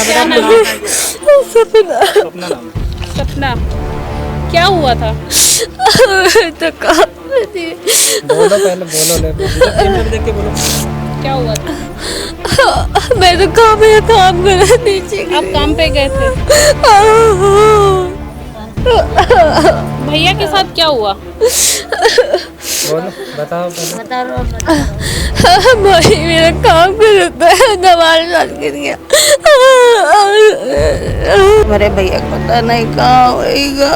बताना। सपना। सपना, क्या हुआ था? तो काम में थी। बोलो पहले, बोलो ले देख के बोलो। क्या हुआ था? मैं तो काम कर रहा नीचे। आप काम पे गए थे? भैया के साथ क्या हुआ? बोलो, बताओ पहले। भाई मेरा काम कर रहा है, दवाई डाल गिर गया। मेरे भैया को पता नहीं कहाँ होएगा।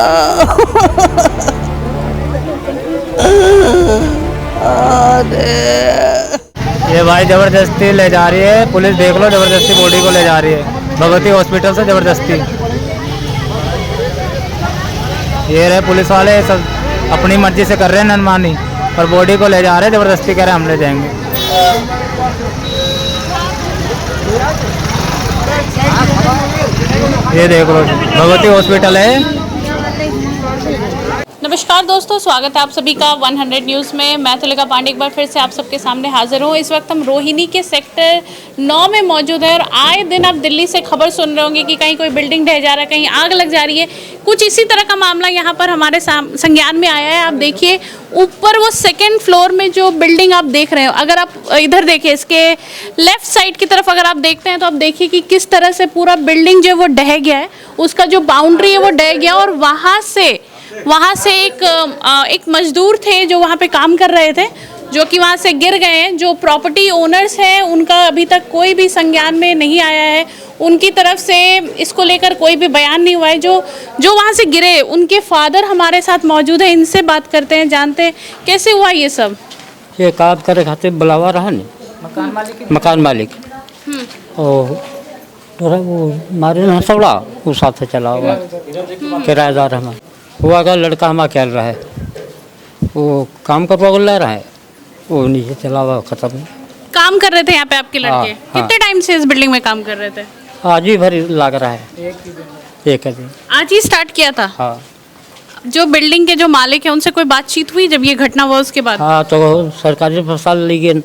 ये भाई जबरदस्ती ले जा रही है पुलिस, देख लो, जबरदस्ती बॉडी को ले जा रही है भगवती हॉस्पिटल से जबरदस्ती। ये रहे पुलिस वाले, सब अपनी मर्जी से कर रहे हैं मनमानी, पर बॉडी को ले जा रहे हैं जबरदस्ती, कह रहे हैं हम ले जाएंगे। ये देख लो भगवती हॉस्पिटल है। नमस्कार दोस्तों, स्वागत है आप सभी का 100 न्यूज़ में। मैं तुलिका पांडे एक बार फिर से आप सबके सामने हाजिर हूँ। इस वक्त हम रोहिणी के सेक्टर 9 में मौजूद है और आए दिन आप दिल्ली से खबर सुन रहे होंगे कि कहीं कोई बिल्डिंग ढह जा रहा है, कहीं आग लग जा रही है। कुछ इसी तरह का मामला यहाँ पर हमारे संज्ञान में आया है। आप देखिए ऊपर वो 2nd फ्लोर में जो बिल्डिंग आप देख रहे हो, अगर आप इधर देखिए इसके लेफ्ट साइड की तरफ अगर आप देखते हैं तो आप देखिए कि किस तरह से पूरा बिल्डिंग जो वो ढह गया है, उसका जो बाउंड्री है वो ढह गया। और वहाँ से एक मजदूर थे जो वहाँ पे काम कर रहे थे, जो कि वहाँ से गिर गए हैं। जो प्रॉपर्टी ओनर्स हैं उनका अभी तक कोई भी संज्ञान में नहीं आया है, उनकी तरफ से इसको लेकर कोई भी बयान नहीं हुआ है। जो वहाँ से गिरे उनके फादर हमारे साथ मौजूद है, इनसे बात करते हैं, जानते हैं कैसे हुआ ये सब। ये काम करे खातिर बुलावा रहा नहीं मकान मालिक और वो मारे न हंसौड़ा उस साथ से चला हुआ किराएदार हमारा हुआ का लड़का हमारा खेल रहा है, वो काम करवा ले रहा है, वो नीचे चला हुआ खत्म। काम कर रहे थे यहाँ पे आपके लड़के? हाँ। कितने टाइम से इस बिल्डिंग में काम कर रहे थे? आज ही भरी लग रहा है, एक दिन आज ही स्टार्ट किया था। हाँ जो बिल्डिंग के जो मालिक है उनसे कोई बातचीत हुई जब ये घटना हुआ उसके बाद? हाँ, तो सरकारी अस्पताल ली गई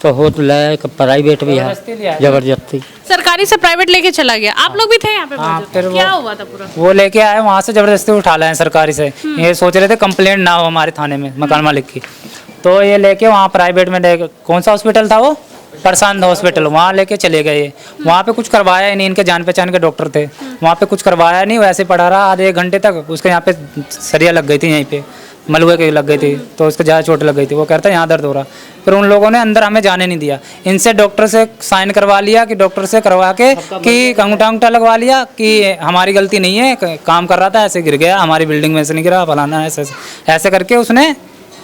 तो हो तो ले, प्राइवेट भी है जबरदस्ती। सरकारी से प्राइवेट लेके चला गया। आप लोग भी थे यहाँ पे मौजूद? क्या हुआ था पूरा? वो लेके आए वहाँ से जबरदस्ती उठा लाए सरकारी से। ये सोच रहे थे कंप्लेंट ना हो हमारे थाने में मकान मालिक की, तो ये लेके वहाँ प्राइवेट में ले, कौन सा हॉस्पिटल था वो, प्रशांत हॉस्पिटल, वहाँ लेके चले गए। वहाँ पे कुछ करवाया ही नहीं, इनके जान पहचान के डॉक्टर थे, वहाँ पे कुछ करवाया नहीं, वैसे पड़ा रहा आधे 1 घंटे तक। उसके यहाँ पे सरिया लग गई थी, यहीं पे मलबे की लग गई थी, तो उसको ज़्यादा चोट लग गई थी। वो कहता है यहाँ दर्द हो रहा। फिर उन लोगों ने अंदर हमें जाने नहीं दिया, इनसे डॉक्टर से साइन करवा लिया कि डॉक्टर से करवा के कि अंगूठा लगवा लिया कि हमारी गलती नहीं है, काम कर रहा था ऐसे गिर गया, हमारी बिल्डिंग में से नहीं गिरा, फलाना ऐसे करके उसने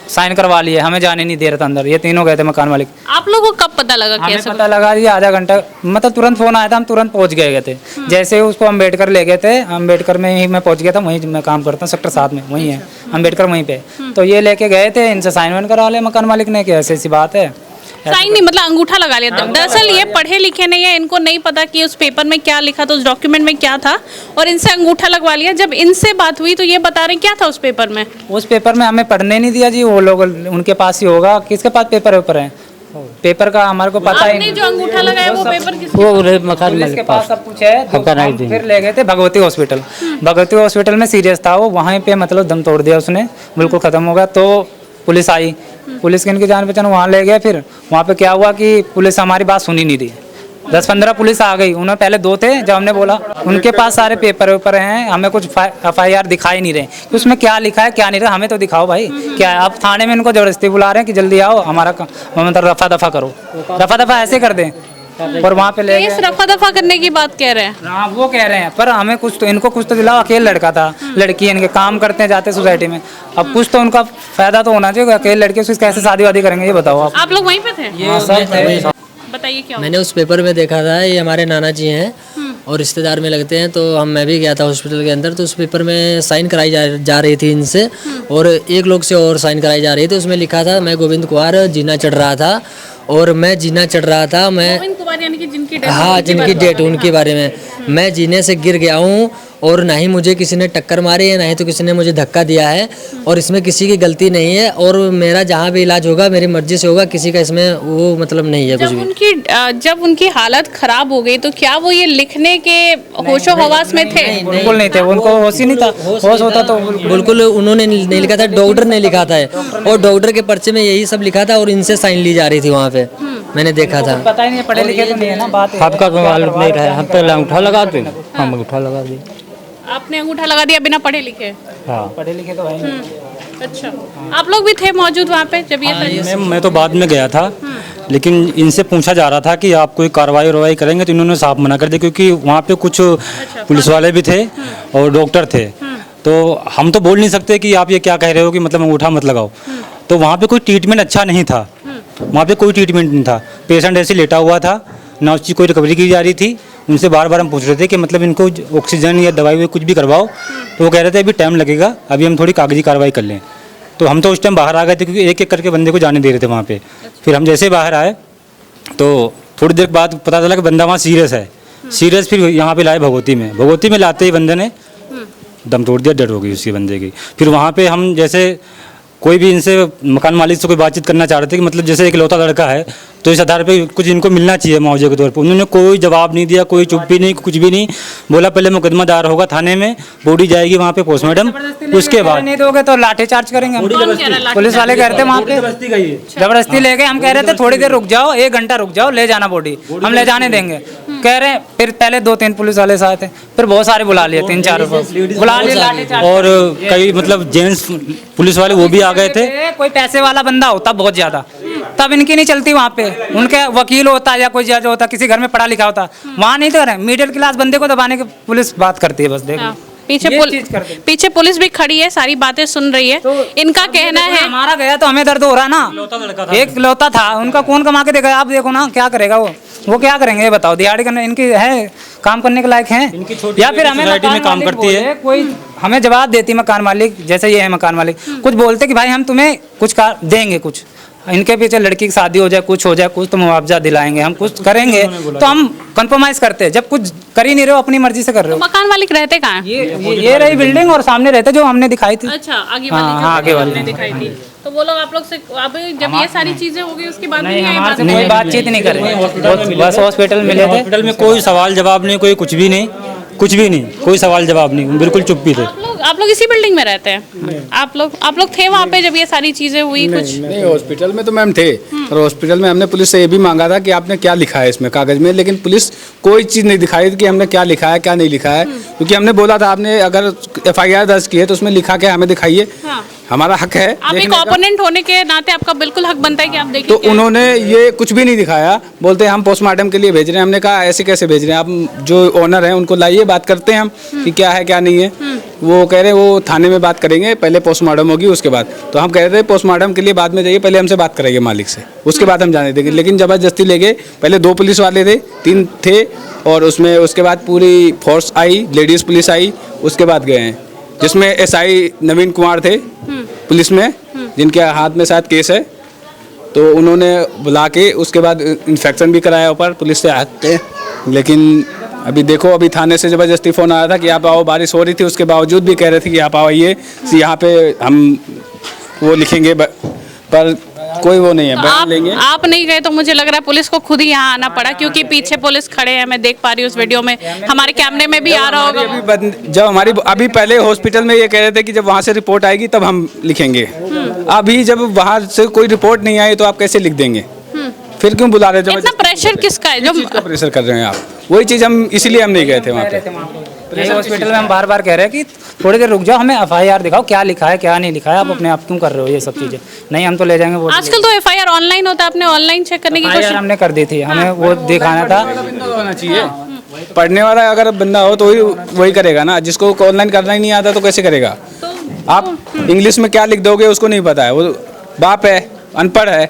साइन करवा लिए, हमें जाने नहीं दे रहा था अंदर। ये तीनों गए थे मकान मालिक। आप लोगों को कब पता लगा? हमें पता लगा जी आधा घंटा, मतलब तुरंत फोन आया था, हम तुरंत पहुंच गए थे। जैसे ही उसको अम्बेडकर ले गए थे, अम्बेडकर में ही मैं पहुंच गया था, वहीं मैं काम करता हूँ सेक्टर 7 में, वहीं है अम्बेडकर वहीं पे। तो ये लेके गए थे, इनसे साइन वाइन करा ले मकान मालिक ने कि ऐसी ऐसी बात है। साइन नहीं मतलब अंगूठा लगा लिया। दरअसल ये पढ़े लिखे नहीं है, इनको नहीं पता कि उस पेपर में क्या लिखा था, उस डॉक्यूमेंट में क्या था, और इनसे अंगूठा लगवा लिया। जब इनसे बात हुई तो ये बता रहे क्या था उस पेपर में? उस पेपर में हमें पढ़ने नहीं दिया जी, वो लोग उनके पास ही होगा, किसके पास पेपर है, पेपर का हमारे को पता ही नहीं। जो अंगूठा लगाया वो पेपर किसके? वो मकान पुलिस के पास सब कुछ है। हम फिर ले गए थे भगवती हॉस्पिटल। भगवती हॉस्पिटल में सीरियस था वो, वहीं पे मतलब दम तोड़ दिया उसने, बिल्कुल खत्म हो गया। तो पुलिस आई, पुलिस की इनकी जान पहचान, वहाँ ले गए। फिर वहाँ पे क्या हुआ कि पुलिस हमारी बात सुनी नहीं रही, 10-15 पुलिस आ गई। उन्होंने पहले 2 थे, जब हमने बोला उनके पास सारे पेपर वेपर हैं, हमें कुछ FIR दिखाई नहीं रहे, उसमें क्या लिखा है क्या नहीं रहा, हमें तो दिखाओ भाई क्या है। अब थाने में इनको जबरदस्ती बुला रहे हैं कि जल्दी आओ, हमारा मतलब रफा दफा करो, रफा दफा ऐसे कर दें। और वहाँ पे ले गए, रफा दफा करने की बात कह रहे हैं। हाँ वो कह रहे हैं, पर हमें कुछ तो, इनको कुछ तो दिलाओ। अकेले लड़का था, लड़की इनके काम करते हैं, जाते सोसाइटी में, अब कुछ तो उनका फायदा तो होना चाहिए। अकेले लड़के उसकी कैसे शादी वादी करेंगे ये बताओ आप लोग वहीं पे थे? बताइए क्या? मैंने उस पेपर में देखा था, ये हमारे नाना जी हैं और रिश्तेदार में लगते हैं, तो मैं भी गया था हॉस्पिटल के अंदर। तो उस पेपर में साइन कराई जा रही थी इनसे, और एक लोग से और साइन कराई जा रही थी। उसमें लिखा था मैं गोविंद कुमार जीना चढ़ रहा था, और मैं जीना चढ़ रहा था, मैं बार यानी कि जिनकी death हाँ हुई, उनकी जिनकी बात डेट बता रहे हैं। उनके बारे में मैं जीने से गिर गया हूँ और ना ही मुझे किसी ने टक्कर मारी है ना ही तो किसी ने मुझे धक्का दिया है और इसमें किसी की गलती नहीं है और मेरा जहाँ भी इलाज होगा मेरी मर्जी से होगा किसी का इसमें वो मतलब नहीं है कुछ भी। जब उनकी हालत खराब हो गई तो क्या वो ये लिखने के होशो हवास में थे? बिल्कुल नहीं थे, उनको होश ही नहीं था। होश होता तो बिल्कुल उन्होंने नहीं लिखा था, डॉक्टर ने लिखा था और डॉक्टर के पर्चे में यही सब लिखा था और इनसे साइन ली जा रही थी वहाँ पे, मैंने देखा था। पता ही नहीं, पढ़े लिखे तो नहीं है ना बात। आपका तो मालूम नहीं रहा, हम पहले अंगूठा लगा दें, हम अंगूठा लगा दें। आपने अंगूठा लगा दिया बिना पढ़े लिखे? हाँ पढ़े लिखे तो है अच्छा, आप लोग भी थे मौजूद वहाँ पे जब ये सारी- मैं तो बाद में गया था, लेकिन इनसे पूछा जा रहा था कि आप कोई कार्रवाई वारवाई करेंगे, तो इन्होंने साफ मना कर दिया क्योंकि वहाँ पे कुछ पुलिस वाले भी थे और डॉक्टर थे। तो हम तो बोल नहीं सकते कि आप ये क्या कह रहे हो कि मतलब अंगूठा मत लगाओ। तो वहाँ पे कोई ट्रीटमेंट अच्छा नहीं था, वहाँ पे कोई ट्रीटमेंट नहीं था, पेशेंट ऐसे लेटा हुआ था, ना उसकी कोई रिकवरी की जा रही थी। उनसे बार बार हम पूछ रहे थे कि मतलब इनको ऑक्सीजन या दवाई कुछ भी करवाओ, तो वो कह रहे थे अभी टाइम लगेगा, अभी हम थोड़ी कागजी कार्रवाई कर लें। तो हम तो उस टाइम बाहर आ गए थे क्योंकि एक एक करके बंदे को जाने दे रहे थे वहाँ पे। फिर हम जैसे बाहर आए तो थोड़ी देर बाद पता चला कि बंदा वहाँ सीरियस है। सीरियस फिर यहाँ पे लाए भगवती में लाते ही बंदे ने दम तोड़ दिया, डेड हो गई उसकी बंदे की। फिर वहाँ पे हम जैसे कोई भी इनसे मकान मालिक से कोई बातचीत करना चाह रहे थे कि मतलब जैसे एक लौता लड़का है तो इस आधार पे कुछ इनको मिलना चाहिए मुआवजे के तौर पे। उन्होंने कोई जवाब नहीं दिया, कोई चुप्पी नहीं, कुछ भी नहीं बोला। पहले मुकदमा दायर होगा थाने में, बॉडी जाएगी वहाँ पे पोस्टमार्टम, उसके बाद नहीं दोगे तो लाठी चार्ज करेंगे हम। कौन कह रहा है लाठी पुलिस वाले कह रहे थे वहाँ पे जबरदस्ती ले गए। हम कह रहे थे थोड़ी देर रुक जाओ, 1 घंटा रुक जाओ, ले जाना बॉडी, हम ले जाने देंगे। कह रहे हैं फिर पहले 2-3 पुलिस वाले साथ थे, फिर बहुत सारे बुला लिए, 3-4 बुला लिए लाठी चार्ज। और कई मतलब जेंट्स पुलिस वाले वो भी आ गए थे। कोई पैसे वाला बंदा होता बहुत ज्यादा तब इनकी नहीं चलती वहाँ पे, उनके वकील होता या कोई जज होता, किसी घर में पढ़ा लिखा होता, वहाँ नहीं तो रहे। मिडिल क्लास बंदे को दबाने की पुलिस बात करती है बस। देखो हाँ, पीछे ये चीज करते हैं। पीछे पुलिस भी खड़ी है, सारी बातें सुन रही है। इनका कहना है हमारा गया तो हमें दर्द हो रहा ना, एक लौता था, उनका कौन कमा के देगा? आप देखो ना क्या करेगा वो क्या करेंगे ये बताओ? दिहाड़ी करने इनकी है, काम करने के लायक हैं? या फिर हमें सोसाइटी में मकान काम मालिक करती है। बोले, कोई हमें जवाब देती मकान मालिक, जैसे ये है मकान मालिक, कुछ बोलते कि भाई हम तुम्हें कुछ देंगे, कुछ इनके पीछे लड़की की शादी हो जाए, कुछ हो जाए, कुछ तो मुआवजा दिलाएंगे, हम कुछ करेंगे, तो हम कंप्रोमाइज करते हैं। जब कुछ कर ही नहीं रहे हो, अपनी मर्जी से कर रहे हो। मकान मालिक रहते कहाँ हैं? ये रही बिल्डिंग और सामने रहते जो हमने दिखाई थी। अच्छा, आगे हाँ, वाली जो आगे वाली। आपने दिखाई थी। तो वो लोग आप लोग से अभी जब ये सारी चीजें हो गई उसके बाद नहीं, नहीं आए हमारे बात से करने? कोई बातचीत नहीं करे, बस हॉस्पिटल मिले थे। हॉस्पिटल में कोई सवाल जवाब नहीं, कोई कुछ भी नहीं, कुछ भी नहीं, कोई सवाल जवाब नहीं, बिल्कुल चुप्पी थे। आप लोग इसी बिल्डिंग में रहते हैं? आप लोग थे वहाँ पे जब ये सारी चीजें हुई? कुछ नहीं, हॉस्पिटल में तो मैम थे, और हॉस्पिटल में हमने पुलिस से ये भी मांगा था कि आपने क्या लिखा है इसमें कागज में, लेकिन पुलिस कोई चीज़ नहीं दिखाई कि हमने क्या लिखा है क्या नहीं लिखा है। क्योंकि हमने बोला था आपने अगर FIR दर्ज की है तो उसमें लिखा के हमें दिखाइए, हाँ। हमारा हक है। आप एक देखने का। ओपोनेंट होने के नाते आपका बिल्कुल हक बनता है कि आप देखिए तो क्या है। उन्होंने ये कुछ भी नहीं दिखाया, बोलते हैं हम पोस्टमार्टम के लिए भेज रहे हैं। हमने कहा ऐसे कैसे भेज रहे हैं, आप जो ओनर हैं उनको लाइए, बात करते हैं हम कि क्या है क्या नहीं है। वो कह रहे वो थाने में बात करेंगे, पहले पोस्टमार्टम होगी उसके बाद। तो हम कह रहे थे पोस्टमार्टम के लिए बाद में जाइए, पहले हमसे बात करेंगे मालिक से, उसके बाद हम जाने देंगे। लेकिन ज़बरदस्ती ले गए। पहले 2 पुलिस वाले थे, 3 थे, और उसमें उसके बाद पूरी फोर्स आई, लेडीज़ पुलिस आई, उसके बाद गए हैं, जिसमें SI नवीन कुमार थे पुलिस में, जिनके हाथ में शायद केस है। तो उन्होंने बुला के उसके बाद इंस्पेक्शन भी कराया ऊपर पुलिस से आते। लेकिन अभी देखो, अभी थाने से ज़बरदस्ती फ़ोन आया था कि आप आओ, बारिश हो रही थी, उसके बावजूद भी कह रहे थे कि आप आइए, यहाँ पे हम वो लिखेंगे, पर कोई वो नहीं है, बयान लेंगे। आप नहीं गए तो मुझे लग रहा है पुलिस को खुद ही यहाँ आना पड़ा, क्योंकि पीछे पुलिस खड़े हैं, मैं देख पा रही हूँ उस वीडियो में, हमारे कैमरे में भी आ रहा होगा। जब हमारी अभी पहले हॉस्पिटल में ये कह रहे थे कि जब वहाँ से रिपोर्ट आएगी तब हम लिखेंगे। अभी जब वहाँ से कोई रिपोर्ट नहीं आई तो आप कैसे लिख देंगे? फिर क्यों बुला रहे हो? इतना प्रेशर किसका है? जो प्रेशर कर रहे हैं आप, वही चीज़ हम इसीलिए हम नहीं गए थे वहाँ पे। यही हॉस्पिटल में हम बार बार कह रहे हैं कि थोड़ी देर रुक जाओ, हमें FIR दिखाओ, क्या लिखा है क्या नहीं लिखा है, आप अपने आप क्यों कर रहे हो ये सब चीज़ें? नहीं, हम तो ले जाएंगे वो। आजकल तो FIR ऑनलाइन होता है, आपने ऑनलाइन चेक करने की FIR कोशिश? हमने कर दी थी, हमें वो दिखाना था। होना चाहिए, पढ़ने वाला अगर बंदा हो तो वही करेगा ना, जिसको ऑनलाइन करना ही नहीं आता तो कैसे करेगा? आप इंग्लिश में क्या लिख दोगे उसको नहीं पता है, वो बाप है, अनपढ़ है,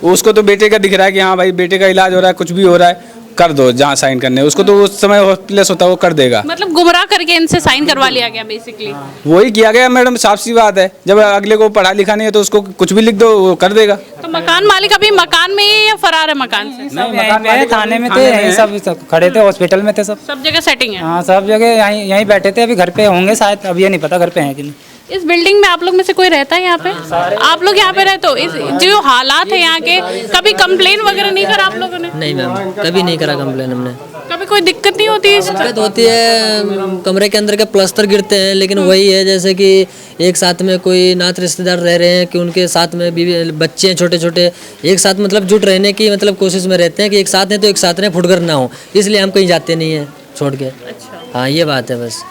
उसको तो बेटे का दिख रहा है कि हाँ भाई बेटे का इलाज हो रहा है, कुछ भी हो रहा है, कर दो जहाँ साइन करने उसको, तो उस समय हॉस्पिटलेस होता है वो कर देगा। मतलब गुमराह करके इनसे साइन करवा लिया गया बेसिकली। वही किया गया मैडम, साफ सी बात है। जब अगले को पढ़ा लिखा नहीं है तो उसको कुछ भी लिख दो वो कर देगा। तो मकान मालिक अभी मकान में ही या फरार है मकान से? सब यहीं पे थाने में थे, यहीं सब खड़े थे, हॉस्पिटल में थे सब जगह सेटिंग है। हाँ सब जगह यहीं बैठे थे। अभी घर पे होंगे शायद, अब ये नहीं पता घर पे हैं कि नहीं। इस बिल्डिंग में आप लोग में से कोई रहता है यहाँ पे? आप लोग यहाँ पे रहते हो? इस जो हालात है यहाँ के, कभी कंप्लेन वगैरह नहीं करा आप लोगों ने? नहीं मैम, कभी नहीं करा कंप्लेन हमने। कभी कोई दिक्कत नहीं होती है? दिक्कत होती है, कमरे के अंदर के प्लास्टर गिरते हैं, लेकिन वही है जैसे कि एक साथ में कोई नात रिश्तेदार रह रहे हैं कि उनके साथ में बीवी बच्चे हैं छोटे छोटे, एक साथ मतलब जुट रहने की मतलब कोशिश में रहते हैं कि एक साथ हैं तो एक साथ रहें, फुटकर ना हो, इसलिए हम कहीं जाते नहीं हैं छोड़ के। हाँ ये बात है बस।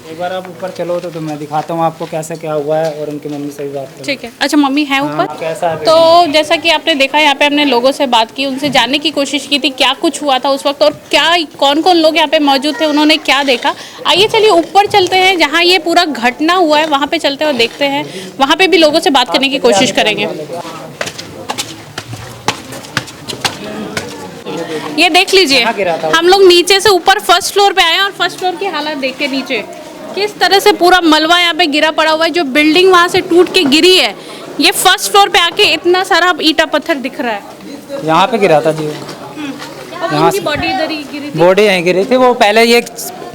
एक बार आप ऊपर चलो तो मैं दिखाता हूँ आपको कैसे क्या हुआ है और उनकी मम्मी से भी बात करो। ठीक है। अच्छा मम्मी है ऊपर? कैसा है? तो जैसा कि आपने देखा यहाँ पे हमने लोगों से बात की, उनसे जानने की कोशिश की थी क्या कुछ हुआ था उस वक्त और क्या कौन कौन लोग यहाँ पे मौजूद थे, उन्होंने क्या देखा। आइए चलिए ऊपर चलते हैं जहाँ ये पूरा घटना हुआ है, वहाँ पे चलते हैं और देखते हैं, वहाँ पे भी लोगों से बात करने की कोशिश करेंगे। ये देख लीजिए, हम लोग नीचे से ऊपर फर्स्ट फ्लोर पे आए हैं और फर्स्ट फ्लोर की हालत देख के नीचे किस तरह से पूरा मलबा यहाँ पे गिरा पड़ा हुआ है। जो बिल्डिंग वहाँ से टूट के गिरी है, ये फर्स्ट फ्लोर पे आके इतना सारा ईटा पत्थर दिख रहा है। यहाँ पे गिरा था जी, यहाँ से बॉडी इधर ही गिरी थी। बॉडी यहीं गिरी थी। वो पहले ये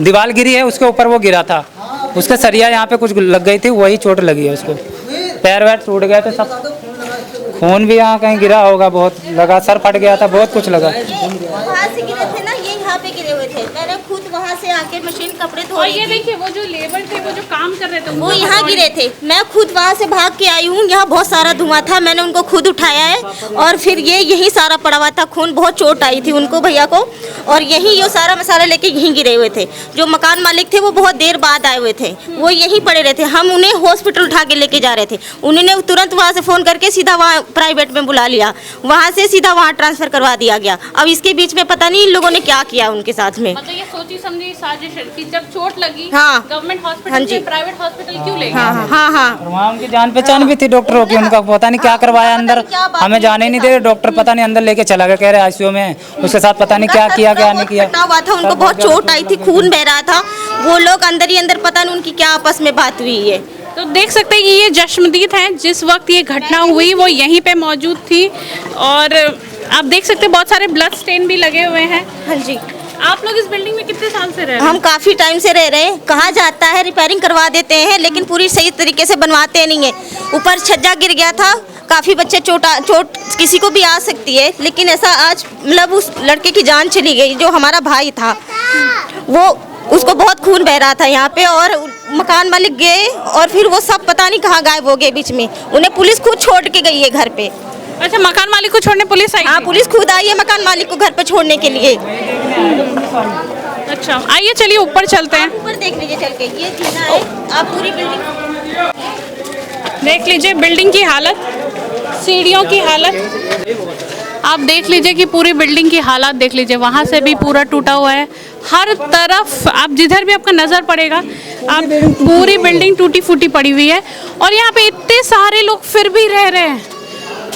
दीवार गिरी है, उसके ऊपर वो गिरा था, उसके सरिया यहाँ पे कुछ लग गई थी, वही चोट लगी है उसको। पैर वैर टूट गए थे सब, खून भी यहाँ कहीं गिरा होगा, बहुत लगा, सर फट गया था, बहुत कुछ लगा। वहाँ से गिरे थे ना, ये यहाँ पे गिरे हुए थे। मैंने खुद वहाँ से आके मशीन कपड़े धो और रही ये थी। देखिए वो जो लेबर थे, वो जो काम कर रहे थे, वो यहाँ गिरे थे। मैं खुद वहाँ से भाग के आई हूँ, यहाँ बहुत सारा धुआं था, मैंने उनको खुद उठाया है और फिर ये यहीं सारा पड़ा हुआ था खून, बहुत चोट आई थी उनको भैया को, और यहीं ये सारा मसाला लेके यहीं गिरे हुए थे। जो मकान मालिक थे वो बहुत देर बाद आए हुए थे, वो यहीं पड़े रहे थे। हम उन्हें हॉस्पिटल उठा के लेके जा रहे थे, उन्होंने तुरंत वहाँ से फ़ोन करके सीधा वहाँ प्राइवेट में बुला लिया, वहाँ से सीधा वहाँ ट्रांसफ़र करवा दिया गया। अब इसके बीच में पता नहीं इन लोगों ने क्या किया उनके साथ में। मतलब ये सोची समझी साजिश है कि जब चोट लगी, हाँ। गवर्नमेंट हॉस्पिटल हाँ से जी। प्राइवेट हॉस्पिटल क्यों ले गए? हाँ हाँ हाँ। और वहाँ उनकी जान पहचान भी थी डॉक्टरों की, उनका पता नहीं क्या करवाया अंदर, हमें जाने ही नहीं दे। डॉक्टर पता नहीं अंदर लेके चला गया, कह रहे आईसीयू में, उसके साथ पता नहीं क्या किया क्या नहीं किया। हुआ था, उनको बहुत चोट आई थी, खून बह रहा था, वो लोग अंदर ही अंदर पता नहीं उनकी क्या आपस में बात हुई है। तो देख सकते हैं कि ये जश्मदीद हैं, जिस वक्त ये घटना हुई वो यहीं पे मौजूद थी और आप देख सकते हैं बहुत सारे ब्लड स्टेन भी लगे हुए हैं। हाँ जी। आप लोग इस बिल्डिंग में कितने साल से रह रहे हैं? हम काफ़ी टाइम से रह रहे हैं। कहा जाता है रिपेयरिंग करवा देते हैं, लेकिन पूरी सही तरीके से बनवाते नहीं है। ऊपर छज्जा गिर गया था, काफ़ी बच्चे चोट किसी को भी आ सकती है, लेकिन ऐसा आज मतलब उस लड़के की जान चली गई जो हमारा भाई था, वो उसको बहुत खून बह रहा था यहाँ पे, और मकान मालिक गए और फिर वो सब पता नहीं कहाँ गायब हो गए बीच में। उन्हें पुलिस खुद छोड़ के गई है घर पे। अच्छा, मकान मालिक को छोड़ने पुलिस आई? हाँ, पुलिस खुद आई है मकान मालिक को घर पे छोड़ने के लिए। अच्छा, आइए चलिए ऊपर चलते हैं। ऊपर देख लीजिए चल के, ये जीना है। आप पूरी बिल्डिंग देख लीजिए, बिल्डिंग की हालत, सीढ़ियों की हालत आप देख लीजिए कि पूरी बिल्डिंग की हालत देख लीजिए। वहाँ से भी पूरा टूटा हुआ है, हर तरफ आप जिधर भी आपका नज़र पड़ेगा, आप पूरी बिल्डिंग टूटी फूटी पड़ी हुई है। और यहाँ पे इतने सारे लोग फिर भी रह रहे हैं,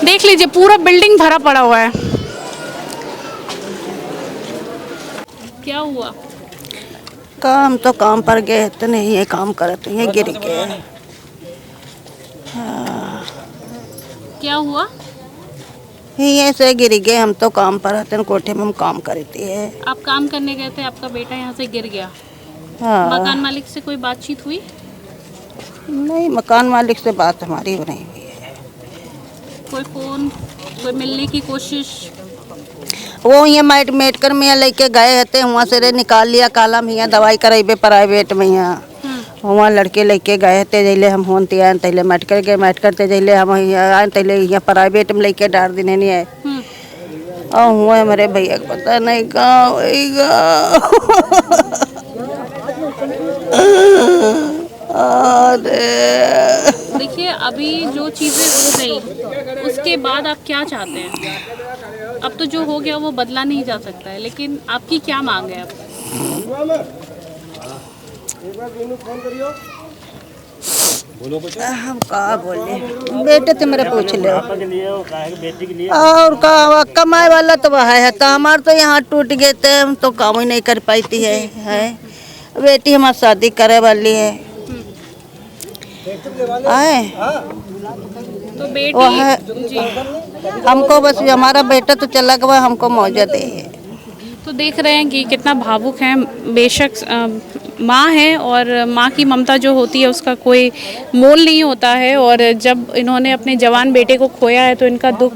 देख लीजिए पूरा बिल्डिंग भरा पड़ा हुआ है। क्या हुआ? काम तो काम पर गए तो नहीं, ये काम करते ये गिर गए। क्या हुआ? ये से गिर गए, हम तो काम पर रहते हैं, कोठे में हम काम करते हैं। आप काम करने गए थे, आपका बेटा यहाँ से गिर गया। हाँ। मकान मालिक से कोई बातचीत हुई? नहीं, मकान मालिक से बात हमारी नहीं हुई है। कोई फोन, कोई मिलने की कोशिश? वो ये मेडिकल में लेके गए थे, वहाँ से निकाल लिया, काला में यहाँ दवाई कराइबे प्राइवेट में, यहाँ वहाँ लड़के लेके गए थे, जैले हम होन आए तैले मेडिकल गए, मेडिकल थे जैले हम आए तैले यहाँ प्राइवेट में लेके डाल देने नहीं आए। और हुआ हमारे भैया को पता नहीं कहाँ होगा। देखिए, अभी जो चीज़ें हो गई उसके बाद आप क्या चाहते हैं? अब तो जो हो गया वो बदला नहीं जा सकता है, लेकिन आपकी क्या मांग है अब? हम कहा बोले, बेटे से मेरे पूछ ले। और का कमाए वाला तो वह है, तो हमारे तो यहाँ टूट गए थे, हम तो काम ही नहीं कर पाती है। बेटी हमारी शादी करे वाली है। आए तो बेटी वो है, जी हमको बस हमारा बेटा तो चला गया, हमको मौजा दे है। तो देख रहे हैं कि कितना भावुक है। बेशक माँ है और माँ की ममता जो होती है उसका कोई मोल नहीं होता है, और जब इन्होंने अपने जवान बेटे को खोया है तो इनका दुख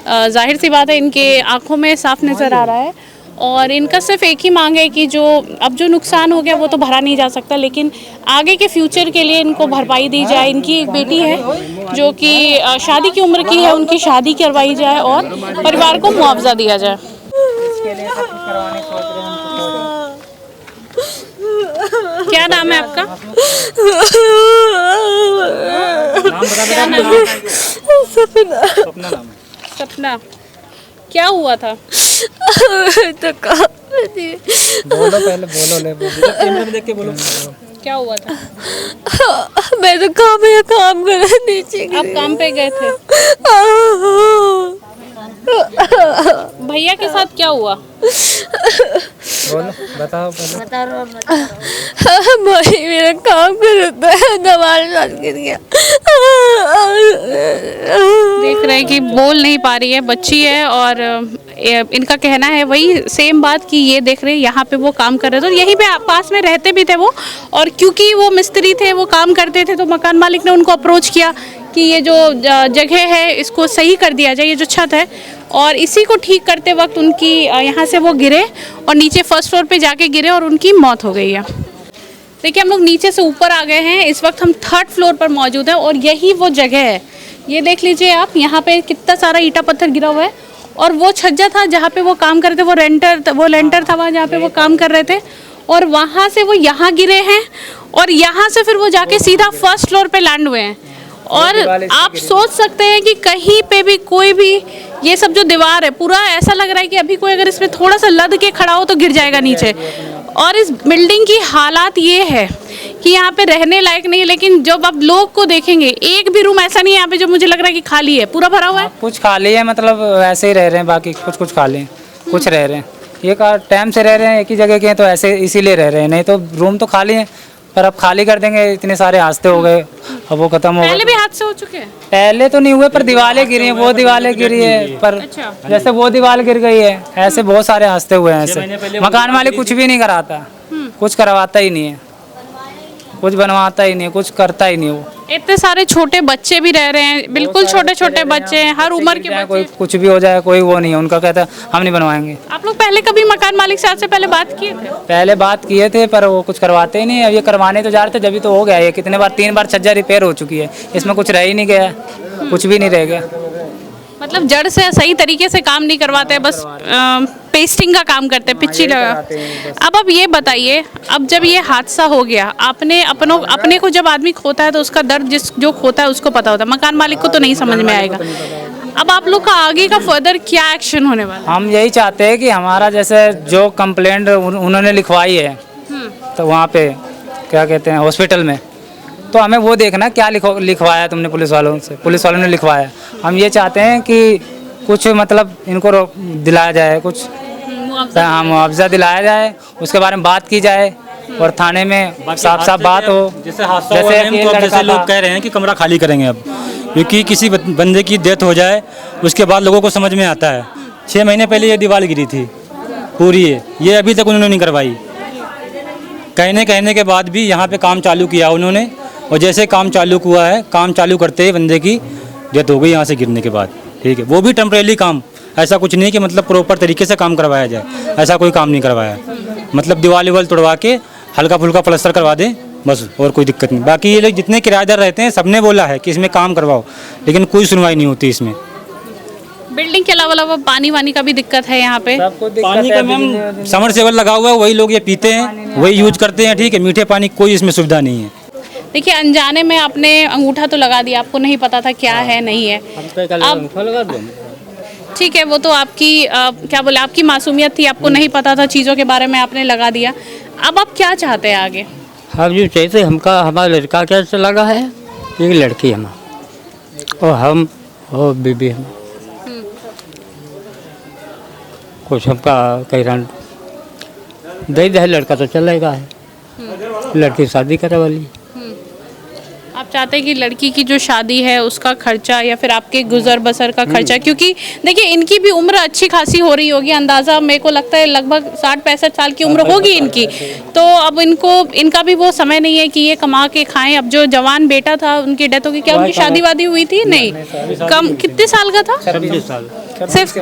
जाहिर सी बात है इनके आंखों में साफ नज़र आ रहा है। और इनका सिर्फ एक ही मांग है कि जो अब जो नुकसान हो गया वो तो भरा नहीं जा सकता, लेकिन आगे के फ्यूचर के लिए इनको भरपाई दी जाए। इनकी एक बेटी है जो कि शादी की उम्र की है, उनकी शादी करवाई जाए और परिवार को मुआवजा दिया जाए। क्या नाम है आपका? सपना। क्या हुआ था? तो बोलो पहले, बोलो ले कैमरे में देख के बोलो। क्या हुआ था? मैं तो काम कर रहा नीचे। आप काम पे गए थे? भैया के साथ क्या हुआ? बोलो, बताओ पहले। भाई मेरा काम कर रहा था, दवाल साथ गिर गया। देख रहे हैं कि बोल नहीं पा रही है, बच्ची है, और इनका कहना है वही सेम बात कि ये देख रहे हैं यहाँ पे वो काम कर रहे थे और यहीं पे पास में रहते भी थे वो, और क्योंकि वो मिस्त्री थे, वो काम करते थे, तो मकान मालिक ने उनको अप्रोच किया कि ये जो जगह है इसको सही कर दिया जाए, ये जो छत है। और इसी को ठीक करते वक्त उनकी यहाँ से वो गिरे और नीचे फर्स्ट फ्लोर पे जाके गिरे और उनकी मौत हो गई है। देखिए हम लोग नीचे से ऊपर आ गए हैं, इस वक्त हम 3rd फ्लोर पर मौजूद हैं और यही वो जगह है। ये देख लीजिए आप, यहाँ पे कितना सारा ईंटा पत्थर गिरा हुआ है, और वो छज्जा था जहाँ पे वो काम करते, वो लेंटर था वहाँ जहाँ पे वो काम कर रहे थे, और वहाँ से वो यहाँ गिरे हैं और यहाँ से फिर वो जाके सीधा 1st फ्लोर पे लैंड हुए हैं। और आप सोच सकते हैं कि कहीं पे भी कोई भी, ये सब जो दीवार है पूरा ऐसा लग रहा है कि अभी कोई अगर इसमें थोड़ा सा लद के खड़ा हो तो गिर जाएगा नीचे। और इस बिल्डिंग की हालात ये है कि यहाँ पे रहने लायक नहीं है, लेकिन जब आप लोग को देखेंगे एक भी रूम ऐसा नहीं है यहाँ पे जो मुझे लग रहा है कि खाली है, पूरा भरा हुआ है। कुछ खाली है, मतलब ऐसे ही रह रहे हैं, बाकी कुछ खाली हैं, कुछ रह रहे हैं। ये टाइम से रह रहे हैं, एक ही जगह के हैं तो ऐसे इसीलिए रह रहे हैं, नहीं तो रूम तो खाली है। पर अब खाली कर देंगे, इतने सारे हादसे हो गए, अब वो खत्म हो गए। पहले भी हादसे हो चुके हैं? पहले तो नहीं हुए, पर दीवारें गिरी हैं, वो दीवारें गिरी है, पर जैसे वो दीवार गिर गई है, ऐसे बहुत सारे हादसे हुए हैं। ऐसे मकान मालिक कुछ भी नहीं कराता, कुछ करवाता ही नहीं है, कुछ बनवाता ही नहीं है, कुछ करता ही नहीं वो। इतने सारे छोटे बच्चे भी रह रहे हैं, बिल्कुल छोटे छोटे बच्चे हैं, हर उम्र के बच्चे। कोई कुछ भी हो जाए, कोई वो नहीं है, उनका कहता है हम नहीं बनवाएंगे। आप लोग पहले कभी मकान मालिक से आज से पहले बात किए थे? पहले बात किए थे, पर वो कुछ करवाते ही नहीं है। अब ये करवाने तो जा रहे थे, जब तो हो गया ये, कितने बार 3 बार छज्जा रिपेयर हो चुकी है, इसमें कुछ रह ही नहीं गया, कुछ भी नहीं रह गया। मतलब जड़ से सही तरीके से काम नहीं करवाते, बस पेस्टिंग का काम करते हैं, पिच्ची लगा। अब ये बताइए, अब जब ये हादसा हो गया, अपने को जब आदमी खोता है तो उसका दर्द जो खोता है उसको पता होता है, मकान मालिक को तो नहीं समझ में आएगा। अब आप लोग का आगे का फर्दर क्या एक्शन होने वाला है? हम यही चाहते हैं कि हमारा जैसे जो कंप्लेंट उन्होंने लिखवाई है, तो वहाँ पे क्या कहते हैं हॉस्पिटल में, तो हमें वो देखना क्या लिखवाया तुमने पुलिस वालों से, पुलिस वालों ने लिखवाया। हम ये चाहते हैं कि कुछ मतलब इनको दिलाया जाए, कुछ मुआवजा दिलाया जाए, उसके बारे में बात की जाए और थाने में साफ बात हो। जैसे लोग कह रहे हैं कि कमरा खाली करेंगे अब, क्योंकि किसी बंदे की डेथ हो जाए उसके बाद लोगों को समझ में आता है। 6 महीने पहले ये दीवार गिरी थी पूरी, ये अभी तक उन्होंने नहीं करवाई। कहने के बाद भी यहाँ पे काम चालू किया उन्होंने, और जैसे काम चालू हुआ है, काम चालू करते ही बंदे की डेथ हो गई यहाँ से गिरने के बाद। ठीक है, वो भी टेम्परेरी काम, ऐसा कुछ नहीं कि मतलब प्रॉपर तरीके से काम करवाया जाए, ऐसा कोई काम नहीं करवाया। मतलब दीवार विवाल तोड़वा के हल्का फुल्का प्लास्टर करवा दें बस, और कोई दिक्कत नहीं। बाकी ये लोग जितने किराएदार रहते हैं सबने बोला है कि इसमें काम करवाओ, लेकिन कोई सुनवाई नहीं होती इसमें। बिल्डिंग के अलावा पानी वानी का भी दिक्कत है यहाँ पे? पानी का मैम समरसेबल लगा हुआ है, वही लोग ये पीते हैं, वही यूज करते हैं। ठीक है, मीठे पानी कोई इसमें सुविधा नहीं है। देखिए अनजाने में आपने अंगूठा तो लगा दिया, आपको नहीं पता था क्या है नहीं है। ठीक है, वो तो आपकी क्या बोले, आपकी मासूमियत थी, आपको नहीं पता था चीज़ों के बारे में, आपने लगा दिया। अब आप क्या चाहते हैं आगे? हम जो चाहते हमारा लड़का कैसे लगा है, एक लड़की हम और हम और बीबी हम कुछ हमका कह रहा दे दे लड़का तो चलेगा है लड़की शादी करे वाली। आप चाहते हैं कि लड़की की जो शादी है उसका खर्चा या फिर आपके गुजर बसर का खर्चा, क्योंकि देखिए इनकी भी उम्र अच्छी खासी हो रही होगी, अंदाज़ा मेरे को लगता है लगभग 60-65 साल की उम्र होगी इनकी, तो अब इनका भी वो समय नहीं है कि ये कमा के खाएं। अब जो जवान बेटा था उनकी डेथ हो गई, क्या उनकी शादी वादी हुई थी? नहीं, कम कितने साल का था? 26 साल। सिर्फ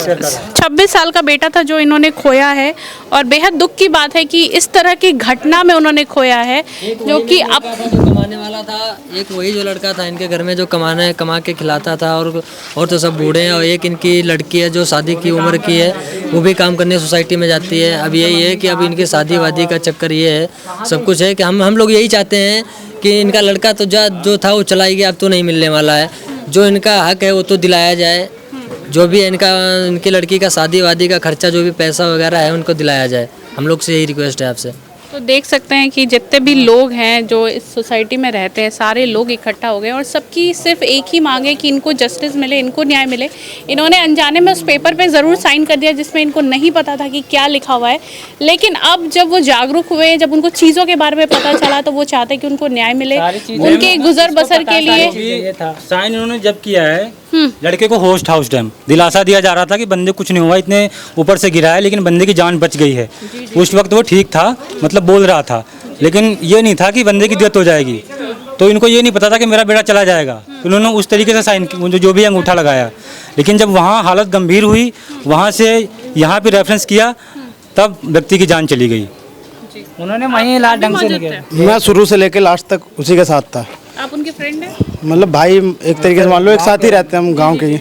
26 साल का बेटा था जो इन्होंने खोया है, और बेहद दुख की बात है कि इस तरह की घटना में उन्होंने खोया है, जो कि अब कमाने वाला था, एक वही जो लड़का था इनके घर में जो कमा के खिलाता था, और तो सब बूढ़े हैं, और एक इनकी लड़की है जो शादी की उम्र की है, वो भी काम करने सोसाइटी में जाती है। अब यही है कि अब इनकी शादी वादी का चक्कर ये है, सब कुछ है कि हम लोग यही चाहते हैं कि इनका लड़का तो जो था वो चला ही गया, अब तो नहीं मिलने वाला है, जो इनका हक है वो तो दिलाया जाए, जो भी इनकी लड़की का शादी वादी का खर्चा जो भी पैसा वगैरह है उनको दिलाया जाए। हम लोग से यही रिक्वेस्ट है आपसे। तो देख सकते हैं कि जितने भी लोग हैं जो इस सोसाइटी में रहते हैं, सारे लोग इकट्ठा हो गए और सबकी सिर्फ एक ही मांग है कि इनको जस्टिस मिले, इनको न्याय मिले। इन्होंने अनजाने में उस पेपर पे ज़रूर साइन कर दिया जिसमें इनको नहीं पता था कि क्या लिखा हुआ है, लेकिन अब जब वो जागरूक हुए, जब उनको चीज़ों के बारे में पता चला, तो वो चाहते हैं कि उनको न्याय मिले, उनके गुजर बसर के लिए। साइन इन्होंने जब किया है, लड़के को होस्ट हाउस डैम दिलासा दिया जा रहा था कि बंदे कुछ नहीं हुआ, इतने ऊपर से गिरा है, लेकिन बंदे की जान बच गई है। उस वक्त वो ठीक था, मतलब बोल रहा था, लेकिन ये नहीं था कि बंदे की डेथ हो जाएगी। तो इनको ये नहीं पता था कि मेरा बेटा चला जाएगा, तो इन्होंने उस तरीके से साइन जो भी अंगूठा लगाया। लेकिन जब वहाँ हालत गंभीर हुई, वहाँ से यहाँ पे रेफरेंस किया, तब व्यक्ति की जान चली गई। उन्होंने वहीं इलाज ढंग से नहीं किया। मैं शुरू से लेकर लास्ट तक उसी के साथ था। आप उनके फ्रेंड हैं? मतलब भाई एक तरीके से मान लो, एक साथ ही रहते हैं हम गांव के ही।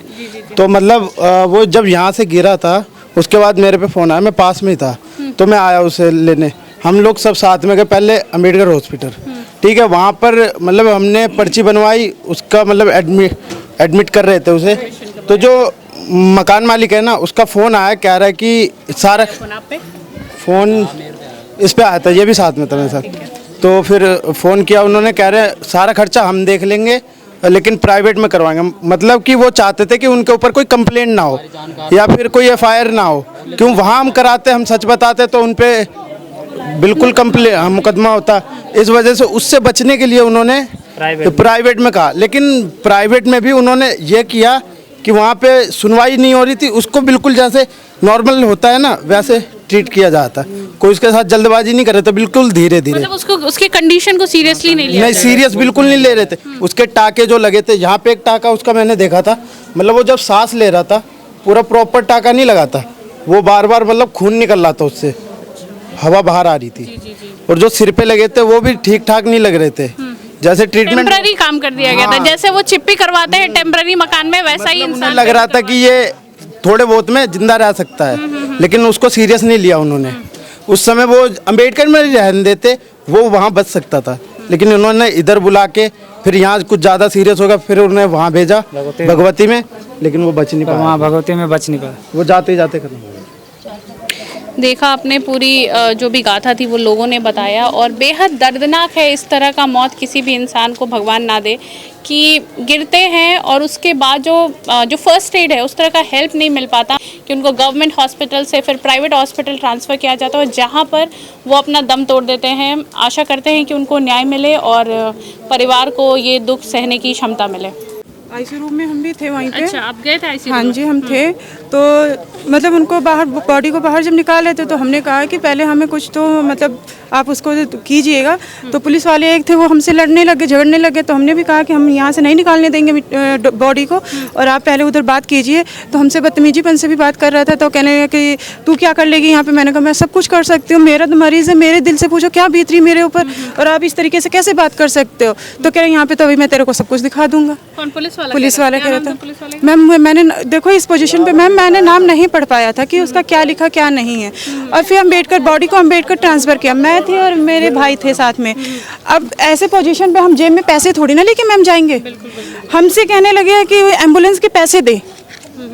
तो मतलब वो जब यहाँ से गिरा था, उसके बाद मेरे पे फ़ोन आया, मैं पास में ही था, तो मैं आया उसे लेने। हम लोग सब साथ में गए पहले अम्बेडकर हॉस्पिटल, ठीक है। वहाँ पर मतलब हमने पर्ची बनवाई, उसका मतलब एडमिट कर रहे थे उसे। तो जो मकान मालिक है ना, उसका फ़ोन आया, कह रहा है कि सारा फ़ोन इस पे आया था, ये भी साथ में था मेरे साथ। तो फिर फ़ोन किया उन्होंने, कह रहे सारा खर्चा हम देख लेंगे, लेकिन प्राइवेट में करवाएंगे। मतलब कि वो चाहते थे कि उनके ऊपर कोई कंप्लेंट ना हो या फिर कोई एफआईआर ना हो, क्यों वहाँ हम कराते, हम सच बताते तो उन पे बिल्कुल मुकदमा होता। इस वजह से उससे बचने के लिए उन्होंने प्राइवेट में कहा, लेकिन प्राइवेट में भी उन्होंने ये किया कि वहाँ पे सुनवाई नहीं हो रही थी, उसको बिल्कुल जैसे नॉर्मल होता है ना वैसे ट्रीट किया जाता। कोई उसके साथ जल्दबाजी नहीं कर रहे थे, बिल्कुल धीरे धीरे। मतलब उसको उसकी कंडीशन को सीरियसली नहीं लिया? नहीं, सीरियस बिल्कुल नहीं ले रहे थे। उसके टाके जो लगे थे, यहाँ पे एक टाका उसका मैंने देखा था, मतलब वो जब सांस ले रहा था पूरा प्रॉपर टाका नहीं लगा था, वो बार बार मतलब खून निकल रहा था, उससे हवा बाहर आ रही थी। और जो सिर पे लगे थे वो भी ठीक ठाक नहीं लग रहे थे, जैसे ट्रीटमेंट टेम्पररी काम कर दिया गया था। जैसे वो चिप्पी करवाते हैं टेम्पररी मकान में, वैसा ही इंसान लग रहा था कि ये थोड़े बहुत में जिंदा रह सकता है, लेकिन उसको सीरियस नहीं लिया उन्होंने। उस समय वो अम्बेडकर में रहने देते, वो वहाँ बच सकता था, लेकिन उन्होंने इधर बुला के फिर यहाँ कुछ ज़्यादा सीरियस होगा, फिर उन्हें वहाँ भेजा भगवती में, लेकिन वो बच नहीं पाया। वहाँ भगवती में बच नहीं पाया, वो जाते जाते खत्म हो गया। देखा आपने पूरी जो भी गाथा थी वो लोगों ने बताया, और बेहद दर्दनाक है। इस तरह का मौत किसी भी इंसान को भगवान ना दे कि गिरते हैं और उसके बाद जो फर्स्ट एड है उस तरह का हेल्प नहीं मिल पाता, कि उनको गवर्नमेंट हॉस्पिटल से फिर प्राइवेट हॉस्पिटल ट्रांसफ़र किया जाता है, और जहाँ पर वो अपना दम तोड़ देते हैं। आशा करते हैं कि उनको न्याय मिले और परिवार को ये दुख सहने की क्षमता मिले। आईसीयू रूम में हम भी थे वहीं पे। अच्छा, आप गए थे आईसीयू? हाँ जी, हम थे। तो मतलब उनको बाहर, बॉडी को बाहर जब निकाल लेते तो हमने कहा कि पहले हमें कुछ तो मतलब आप उसको कीजिएगा। तो पुलिस वाले एक थे, वो हमसे लड़ने लगे, झगड़ने लगे। तो हमने भी कहा कि हम यहाँ से नहीं निकालने देंगे बॉडी को, और आप पहले उधर बात कीजिए। तो हमसे बदतमीजीपन से भी बात कर रहा था। तो कहने लगा कि तू क्या कर लेगी यहाँ पे। मैंने कहा मैं सब कुछ कर सकती हूँ, मेरा तो मरीज़ है, मेरे दिल से पूछो क्या बीत रही मेरे ऊपर, और आप इस तरीके से कैसे बात कर सकते हो। तो कह रहे यहाँ पे तो अभी मैं तेरे को सब कुछ दिखा दूंगा। कौन? पुलिस वाला कह रहा था। मैम मैंने देखो इस पोजीशन पे मैम मैंने नाम नहीं पढ़ पाया था कि उसका क्या लिखा क्या नहीं है, और फिर अम्बेडकर बॉडी को अम्बेडकर ट्रांसफ़र किया। मैं थी और मेरे भाई थे साथ में। अब ऐसे पोजीशन पे हम जेब में पैसे थोड़ी ना लेके मैम जाएंगे। हमसे कहने लगे कि एम्बुलेंस के पैसे दे,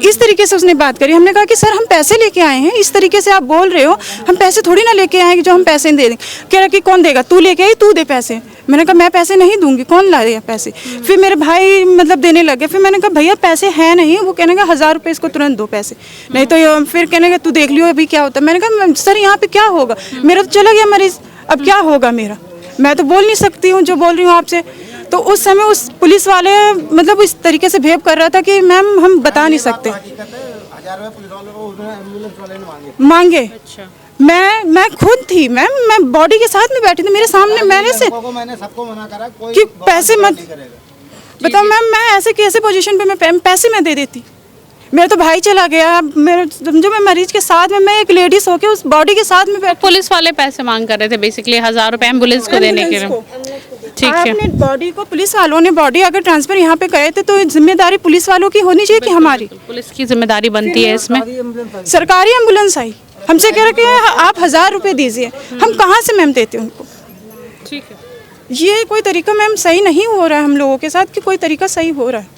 इस तरीके से उसने बात करी। हमने कहा कि सर हम पैसे लेके आए हैं, इस तरीके से आप बोल रहे हो, हम पैसे थोड़ी ना लेके आए हैं कि जो हम पैसे दे दें। कह रहा कि कौन देगा, तू लेके आई, तू दे पैसे। मैंने कहा मैं पैसे नहीं दूंगी, कौन लाएगा पैसे। फिर मेरे भाई मतलब देने लगे। फिर मैंने कहा भैया पैसे हैं नहीं। वो कहने का 1000 रुपये इसको तुरंत दो पैसे, नहीं तो फिर कहने का तू देख लियो अभी क्या होता है। मैंने कहा सर यहाँ पे क्या होगा, मेरा तो चला गया मरीज, अब क्या होगा मेरा, मैं तो बोल नहीं सकती हूँ जो बोल रही हूँ आपसे। तो उस समय उस पुलिस वाले मतलब इस तरीके से बिहेव कर रहा था कि मैम हम बता नहीं सकते मांगे। अच्छा। मैं खुद थी मैम, मैं बॉडी के साथ में बैठी थी, मेरे सामने मैंने सबको मना करा कि पैसे मत बताओ मैम, मैं ऐसे कैसे पोजीशन पे मैं पैसे मैं दे देती। मेरा तो भाई चला गया, मेरे समझो मैं मरीज के साथ में, मैं एक लेडीज होके उस बॉडी के साथ में बैठी। पुलिस वाले पैसे मांग कर रहे थे बेसिकली 1000 रुपये एम्बुलेंस को देने के लिए। ठीक है। आपने बॉडी को, पुलिस वालों ने बॉडी अगर ट्रांसफर यहाँ पे करे थे तो जिम्मेदारी पुलिस वालों की होनी चाहिए कि हमारी। पुलिस की जिम्मेदारी बनती है इसमें। सरकारी एम्बुलेंस आई, हमसे कह रहे कि आप 1000 रुपये दीजिए, हम कहाँ से मैम देते उनको। ठीक है। ये कोई तरीका मैम सही नहीं हो रहा है हम लोगों के साथ, कि कोई तरीका सही हो रहा है।